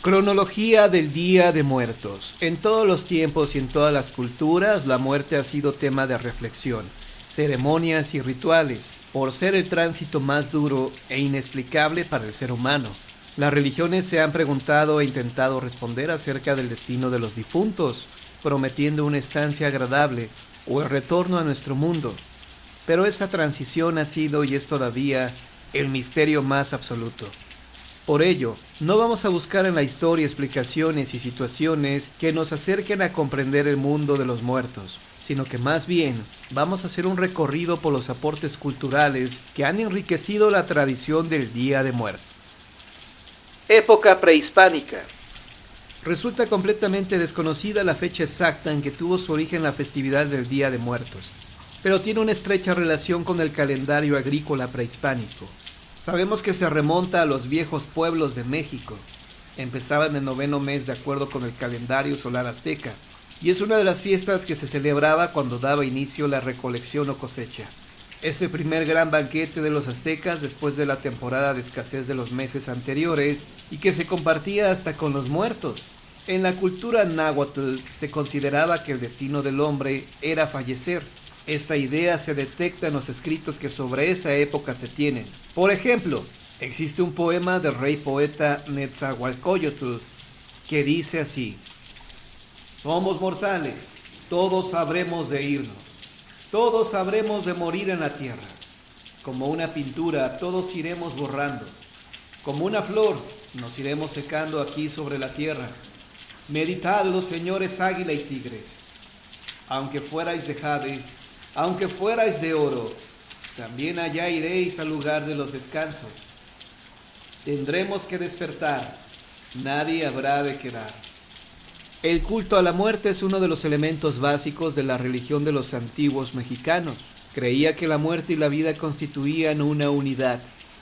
Cronología del Día de Muertos. En todos los tiempos y en todas las culturas, la muerte ha sido tema de reflexión, ceremonias y rituales, por ser el tránsito más duro e inexplicable para el ser humano. Las religiones se han preguntado e intentado responder acerca del destino de los difuntos, prometiendo una estancia agradable o el retorno a nuestro mundo. Pero esa transición ha sido y es todavía el misterio más absoluto. Por ello, no vamos a buscar en la historia explicaciones y situaciones que nos acerquen a comprender el mundo de los muertos, sino que más bien vamos a hacer un recorrido por los aportes culturales que han enriquecido la tradición del Día de Muertos. Época prehispánica. Resulta completamente desconocida la fecha exacta en que tuvo su origen la festividad del Día de Muertos, pero tiene una estrecha relación con el calendario agrícola prehispánico. Sabemos que se remonta a los viejos pueblos de México. Empezaba en el 9º mes de acuerdo con el calendario solar azteca, y es una de las fiestas que se celebraba cuando daba inicio la recolección o cosecha. Es el primer gran banquete de los aztecas después de la temporada de escasez de los meses anteriores y que se compartía hasta con los muertos. En la cultura náhuatl se consideraba que el destino del hombre era fallecer. Esta idea se detecta en los escritos que sobre esa época se tienen. Por ejemplo, existe un poema del rey poeta Netzahualcóyotl que dice así: somos mortales, todos habremos de irnos, todos habremos de morir en la tierra. Como una pintura, todos iremos borrando. Como una flor, nos iremos secando aquí sobre la tierra. Meditad, los señores águila y tigres. Aunque fuerais de jade, aunque fuerais de oro, también allá iréis al lugar de los descansos. Tendremos que despertar, nadie habrá de quedar. El culto a la muerte es uno de los elementos básicos de la religión de los antiguos mexicanos. Creía que la muerte y la vida constituían una unidad.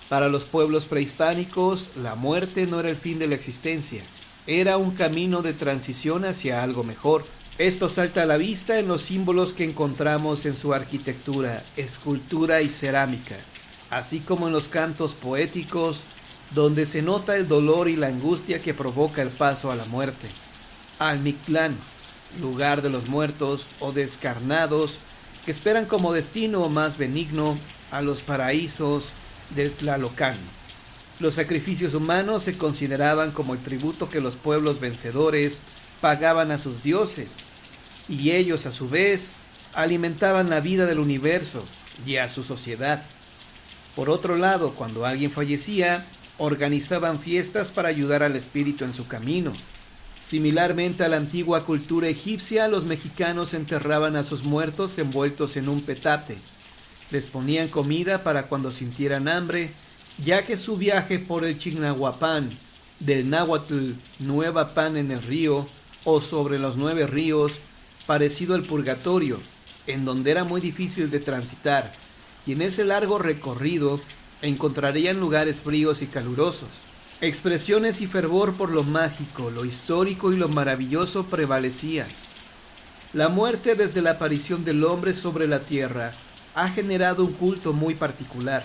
Para los pueblos prehispánicos, la muerte no era el fin de la existencia, era un camino de transición hacia algo mejor. Esto salta a la vista en los símbolos que encontramos en su arquitectura, escultura y cerámica, así como en los cantos poéticos, donde se nota el dolor y la angustia que provoca el paso a la muerte. Al Mictlán, lugar de los muertos o descarnados, que esperan como destino más benigno a los paraísos del Tlalocán. Los sacrificios humanos se consideraban como el tributo que los pueblos vencedores pagaban a sus dioses, y ellos a su vez alimentaban la vida del universo y a su sociedad. Por otro lado, cuando alguien fallecía, organizaban fiestas para ayudar al espíritu en su camino. Similarmente a la antigua cultura egipcia, los mexicanos enterraban a sus muertos envueltos en un petate. Les ponían comida para cuando sintieran hambre, ya que su viaje por el Chignahuapan, del náhuatl Nueva Pan en el río, o sobre los 9 ríos, parecido al purgatorio, en donde era muy difícil de transitar, y en ese largo recorrido encontrarían lugares fríos y calurosos. Expresiones y fervor por lo mágico, lo histórico y lo maravilloso prevalecían. La muerte desde la aparición del hombre sobre la tierra ha generado un culto muy particular.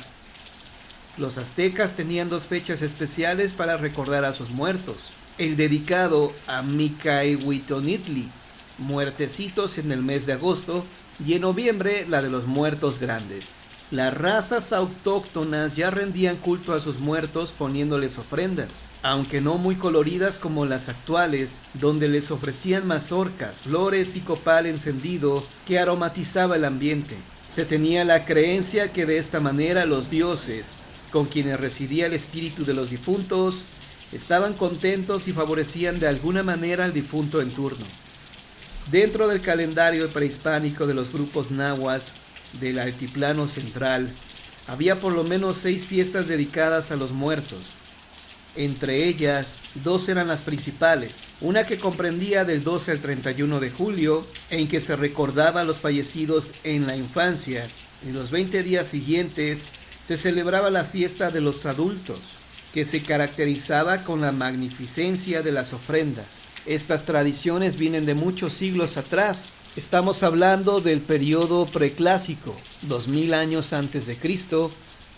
Los aztecas tenían 2 fechas especiales para recordar a sus muertos: el dedicado a Micaehuitonitli, muertecitos en el mes de agosto, y en noviembre la de los muertos grandes. Las razas autóctonas ya rendían culto a sus muertos poniéndoles ofrendas, aunque no muy coloridas como las actuales, donde les ofrecían mazorcas, flores y copal encendido que aromatizaba el ambiente. Se tenía la creencia que de esta manera los dioses, con quienes residía el espíritu de los difuntos, estaban contentos y favorecían de alguna manera al difunto en turno. Dentro del calendario prehispánico de los grupos nahuas del altiplano central, había por lo menos 6 fiestas dedicadas a los muertos. Entre ellas, 2 eran las principales, una que comprendía del 12 al 31 de julio, en que se recordaba a los fallecidos en la infancia. En los 20 días siguientes se celebraba la fiesta de los adultos, que se caracterizaba con la magnificencia de las ofrendas. Estas tradiciones vienen de muchos siglos atrás. Estamos hablando del periodo preclásico, 2000 años antes de Cristo,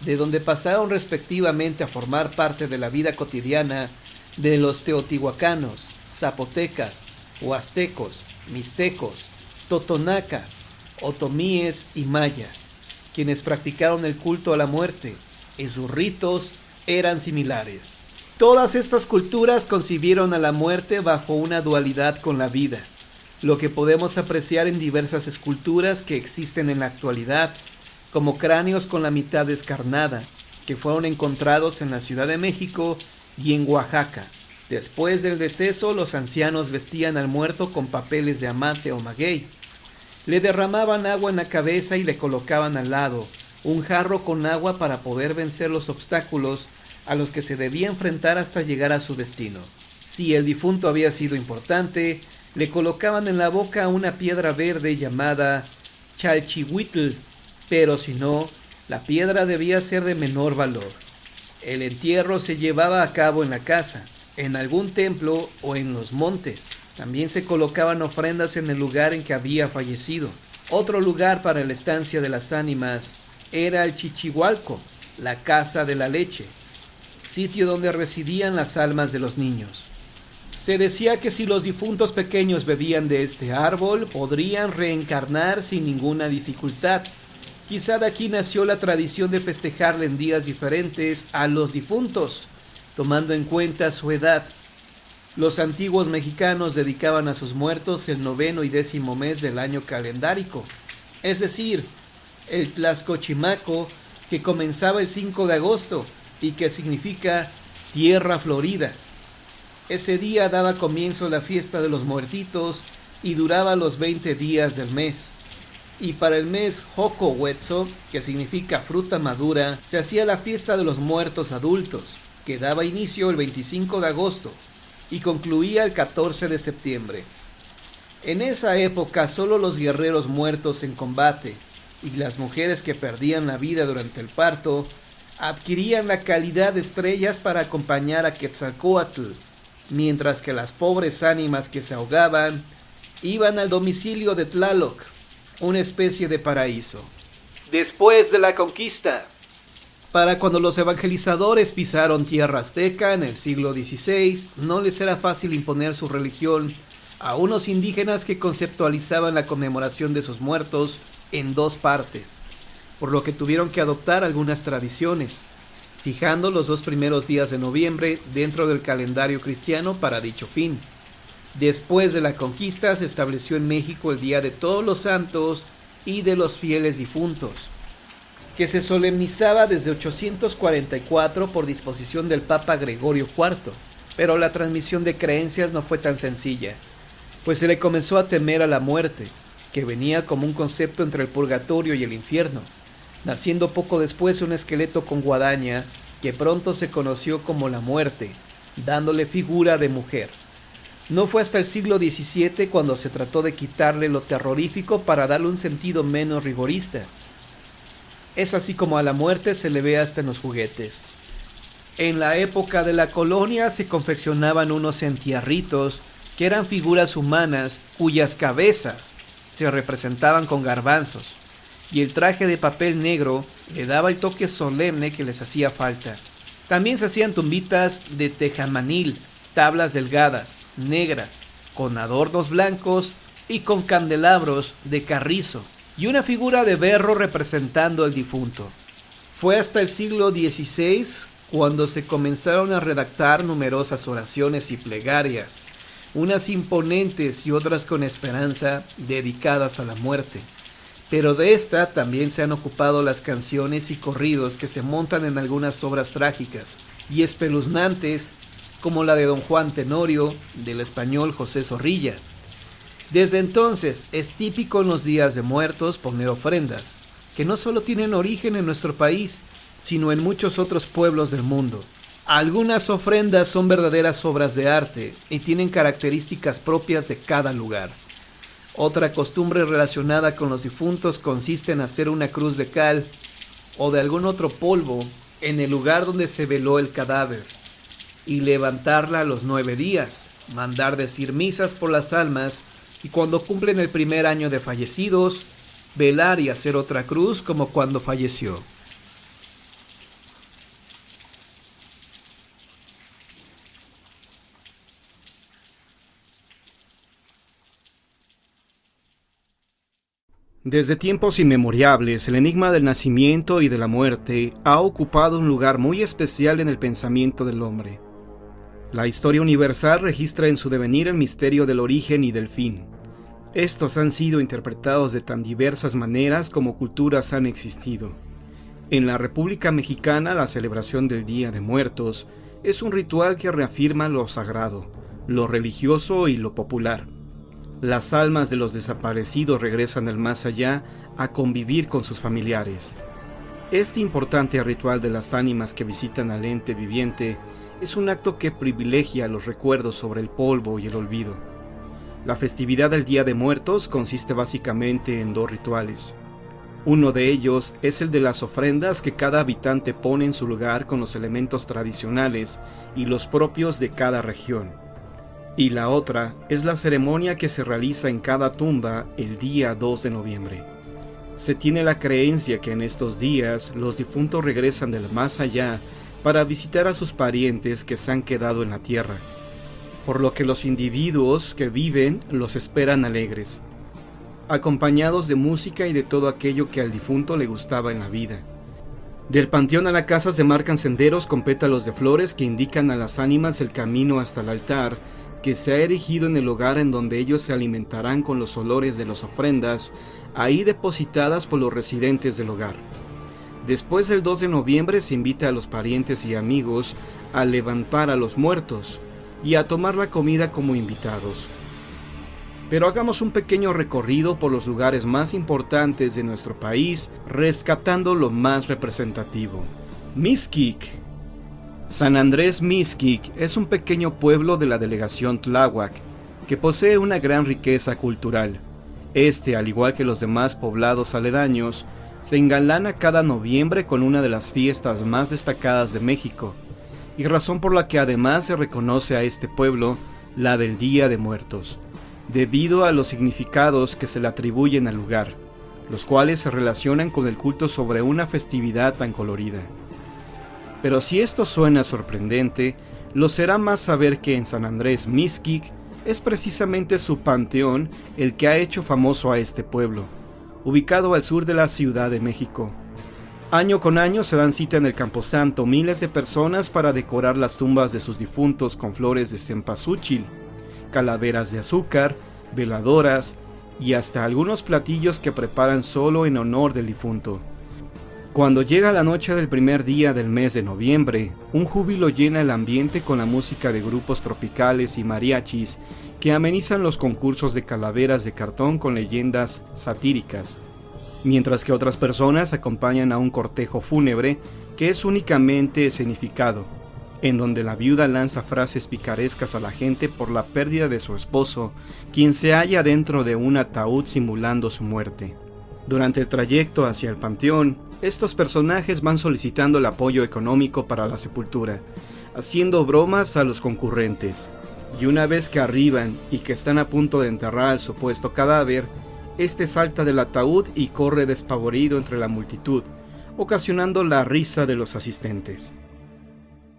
de donde pasaron respectivamente a formar parte de la vida cotidiana de los teotihuacanos, zapotecas, huastecos, mixtecos, totonacas, otomíes y mayas, quienes practicaron el culto a la muerte, y sus ritos eran similares. Todas estas culturas concibieron a la muerte bajo una dualidad con la vida, lo que podemos apreciar en diversas esculturas que existen en la actualidad, como cráneos con la mitad descarnada, que fueron encontrados en la Ciudad de México y en Oaxaca. Después del deceso, los ancianos vestían al muerto con papeles de amate o maguey. Le derramaban agua en la cabeza y le colocaban al lado un jarro con agua para poder vencer los obstáculos a los que se debía enfrentar hasta llegar a su destino. Si el difunto había sido importante, le colocaban en la boca una piedra verde llamada chalchihuitl, pero si no, la piedra debía ser de menor valor. El entierro se llevaba a cabo en la casa, en algún templo o en los montes. También se colocaban ofrendas en el lugar en que había fallecido. Otro lugar para la estancia de las ánimas era el Chichihualco, la casa de la leche, sitio donde residían las almas de los niños. Se decía que si los difuntos pequeños bebían de este árbol, podrían reencarnar sin ninguna dificultad. Quizá de aquí nació la tradición de festejarle en días diferentes a los difuntos, tomando en cuenta su edad. Los antiguos mexicanos dedicaban a sus muertos el 9º y 10º mes del año calendárico, es decir, el Tlaxcochimaco, que comenzaba el 5 de agosto y que significa tierra florida. Ese día daba comienzo la fiesta de los muertitos y duraba los 20 días del mes. Y para el mes Jocohuetzo, que significa fruta madura, se hacía la fiesta de los muertos adultos, que daba inicio el 25 de agosto y concluía el 14 de septiembre. En esa época solo los guerreros muertos en combate y las mujeres que perdían la vida durante el parto adquirían la calidad de estrellas para acompañar a Quetzalcóatl, mientras que las pobres ánimas que se ahogaban iban al domicilio de Tlaloc, una especie de paraíso. Después de la conquista, para cuando los evangelizadores pisaron tierra azteca en el siglo XVI, no les era fácil imponer su religión a unos indígenas que conceptualizaban la conmemoración de sus muertos en dos partes, por lo que tuvieron que adoptar algunas tradiciones, fijando los 2 primeros días de noviembre dentro del calendario cristiano para dicho fin. Después de la conquista se estableció en México el Día de Todos los Santos y de los Fieles Difuntos, que se solemnizaba desde 844 por disposición del Papa Gregorio IV, pero la transmisión de creencias no fue tan sencilla, pues se le comenzó a temer a la muerte, que venía como un concepto entre el purgatorio y el infierno, naciendo poco después un esqueleto con guadaña que pronto se conoció como la muerte, dándole figura de mujer. No fue hasta el siglo XVII cuando se trató de quitarle lo terrorífico para darle un sentido menos rigorista. Es así como a la muerte se le ve hasta en los juguetes. En la época de la colonia se confeccionaban unos entierritos que eran figuras humanas cuyas cabezas se representaban con garbanzos, y el traje de papel negro le daba el toque solemne que les hacía falta. También se hacían tumbitas de tejamanil, tablas delgadas, negras, con adornos blancos y con candelabros de carrizo, y una figura de berro representando al difunto. Fue hasta el siglo XVI cuando se comenzaron a redactar numerosas oraciones y plegarias, unas imponentes y otras con esperanza, dedicadas a la muerte. Pero de esta también se han ocupado las canciones y corridos que se montan en algunas obras trágicas y espeluznantes, como la de Don Juan Tenorio, del español José Zorrilla. Desde entonces es típico en los días de muertos poner ofrendas, que no solo tienen origen en nuestro país, sino en muchos otros pueblos del mundo. Algunas ofrendas son verdaderas obras de arte y tienen características propias de cada lugar. Otra costumbre relacionada con los difuntos consiste en hacer una cruz de cal o de algún otro polvo en el lugar donde se veló el cadáver y levantarla a los 9 días, mandar decir misas por las almas y cuando cumplen el primer año de fallecidos, velar y hacer otra cruz como cuando falleció. Desde tiempos inmemorables, el enigma del nacimiento y de la muerte ha ocupado un lugar muy especial en el pensamiento del hombre. La historia universal registra en su devenir el misterio del origen y del fin. Estos han sido interpretados de tan diversas maneras como culturas han existido. En la República Mexicana, la celebración del Día de Muertos es un ritual que reafirma lo sagrado, lo religioso y lo popular. Las almas de los desaparecidos regresan del más allá a convivir con sus familiares. Este importante ritual de las ánimas que visitan al ente viviente es un acto que privilegia los recuerdos sobre el polvo y el olvido. La festividad del Día de Muertos consiste básicamente en dos rituales. Uno de ellos es el de las ofrendas que cada habitante pone en su lugar con los elementos tradicionales y los propios de cada región. Y la otra es la ceremonia que se realiza en cada tumba el día 2 de noviembre. Se tiene la creencia que en estos días los difuntos regresan del más allá para visitar a sus parientes que se han quedado en la tierra, por lo que los individuos que viven los esperan alegres, acompañados de música y de todo aquello que al difunto le gustaba en la vida. Del panteón a la casa se marcan senderos con pétalos de flores que indican a las ánimas el camino hasta el altar que se ha erigido en el hogar en donde ellos se alimentarán con los olores de las ofrendas ahí depositadas por los residentes del hogar. Después del 2 de noviembre se invita a los parientes y amigos a levantar a los muertos y a tomar la comida como invitados. Pero hagamos un pequeño recorrido por los lugares más importantes de nuestro país, rescatando lo más representativo. Mixquic. San Andrés Mixquic es un pequeño pueblo de la delegación Tláhuac que posee una gran riqueza cultural. Al igual que los demás poblados aledaños, se engalana cada noviembre con una de las fiestas más destacadas de México, y razón por la que además se reconoce a este pueblo la del Día de Muertos, debido a los significados que se le atribuyen al lugar, los cuales se relacionan con el culto sobre una festividad tan colorida. Pero si esto suena sorprendente, lo será más saber que en San Andrés Mixquic es precisamente su panteón el que ha hecho famoso a este pueblo, ubicado al sur de la Ciudad de México. Año con año se dan cita en el Camposanto miles de personas para decorar las tumbas de sus difuntos con flores de cempasúchil, calaveras de azúcar, veladoras y hasta algunos platillos que preparan solo en honor del difunto. Cuando llega la noche del primer día del mes de noviembre, un júbilo llena el ambiente con la música de grupos tropicales y mariachis que amenizan los concursos de calaveras de cartón con leyendas satíricas, mientras que otras personas acompañan a un cortejo fúnebre que es únicamente escenificado, en donde la viuda lanza frases picarescas a la gente por la pérdida de su esposo, quien se halla dentro de un ataúd simulando su muerte. Durante el trayecto hacia el panteón, estos personajes van solicitando el apoyo económico para la sepultura, haciendo bromas a los concurrentes. Y una vez que arriban y que están a punto de enterrar al supuesto cadáver, este salta del ataúd y corre despavorido entre la multitud, ocasionando la risa de los asistentes.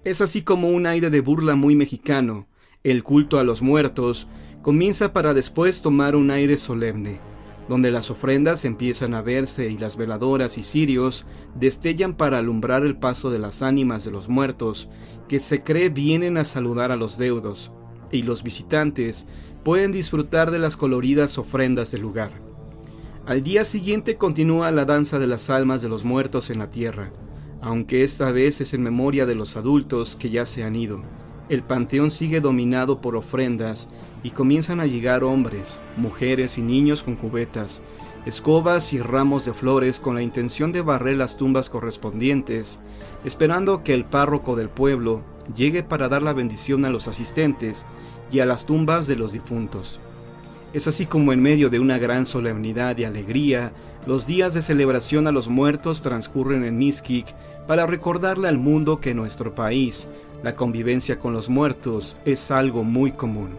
Es así como un aire de burla muy mexicano. El culto a los muertos comienza para después tomar un aire solemne, donde las ofrendas empiezan a verse y las veladoras y cirios destellan para alumbrar el paso de las ánimas de los muertos que se cree vienen a saludar a los deudos, y los visitantes pueden disfrutar de las coloridas ofrendas del lugar. Al día siguiente continúa la danza de las almas de los muertos en la tierra, aunque esta vez es en memoria de los adultos que ya se han ido. El panteón sigue dominado por ofrendas y comienzan a llegar hombres, mujeres y niños con cubetas, escobas y ramos de flores con la intención de barrer las tumbas correspondientes, esperando que el párroco del pueblo llegue para dar la bendición a los asistentes y a las tumbas de los difuntos. Es así como en medio de una gran solemnidad y alegría, los días de celebración a los muertos transcurren en Mixquic para recordarle al mundo que en nuestro país la convivencia con los muertos es algo muy común.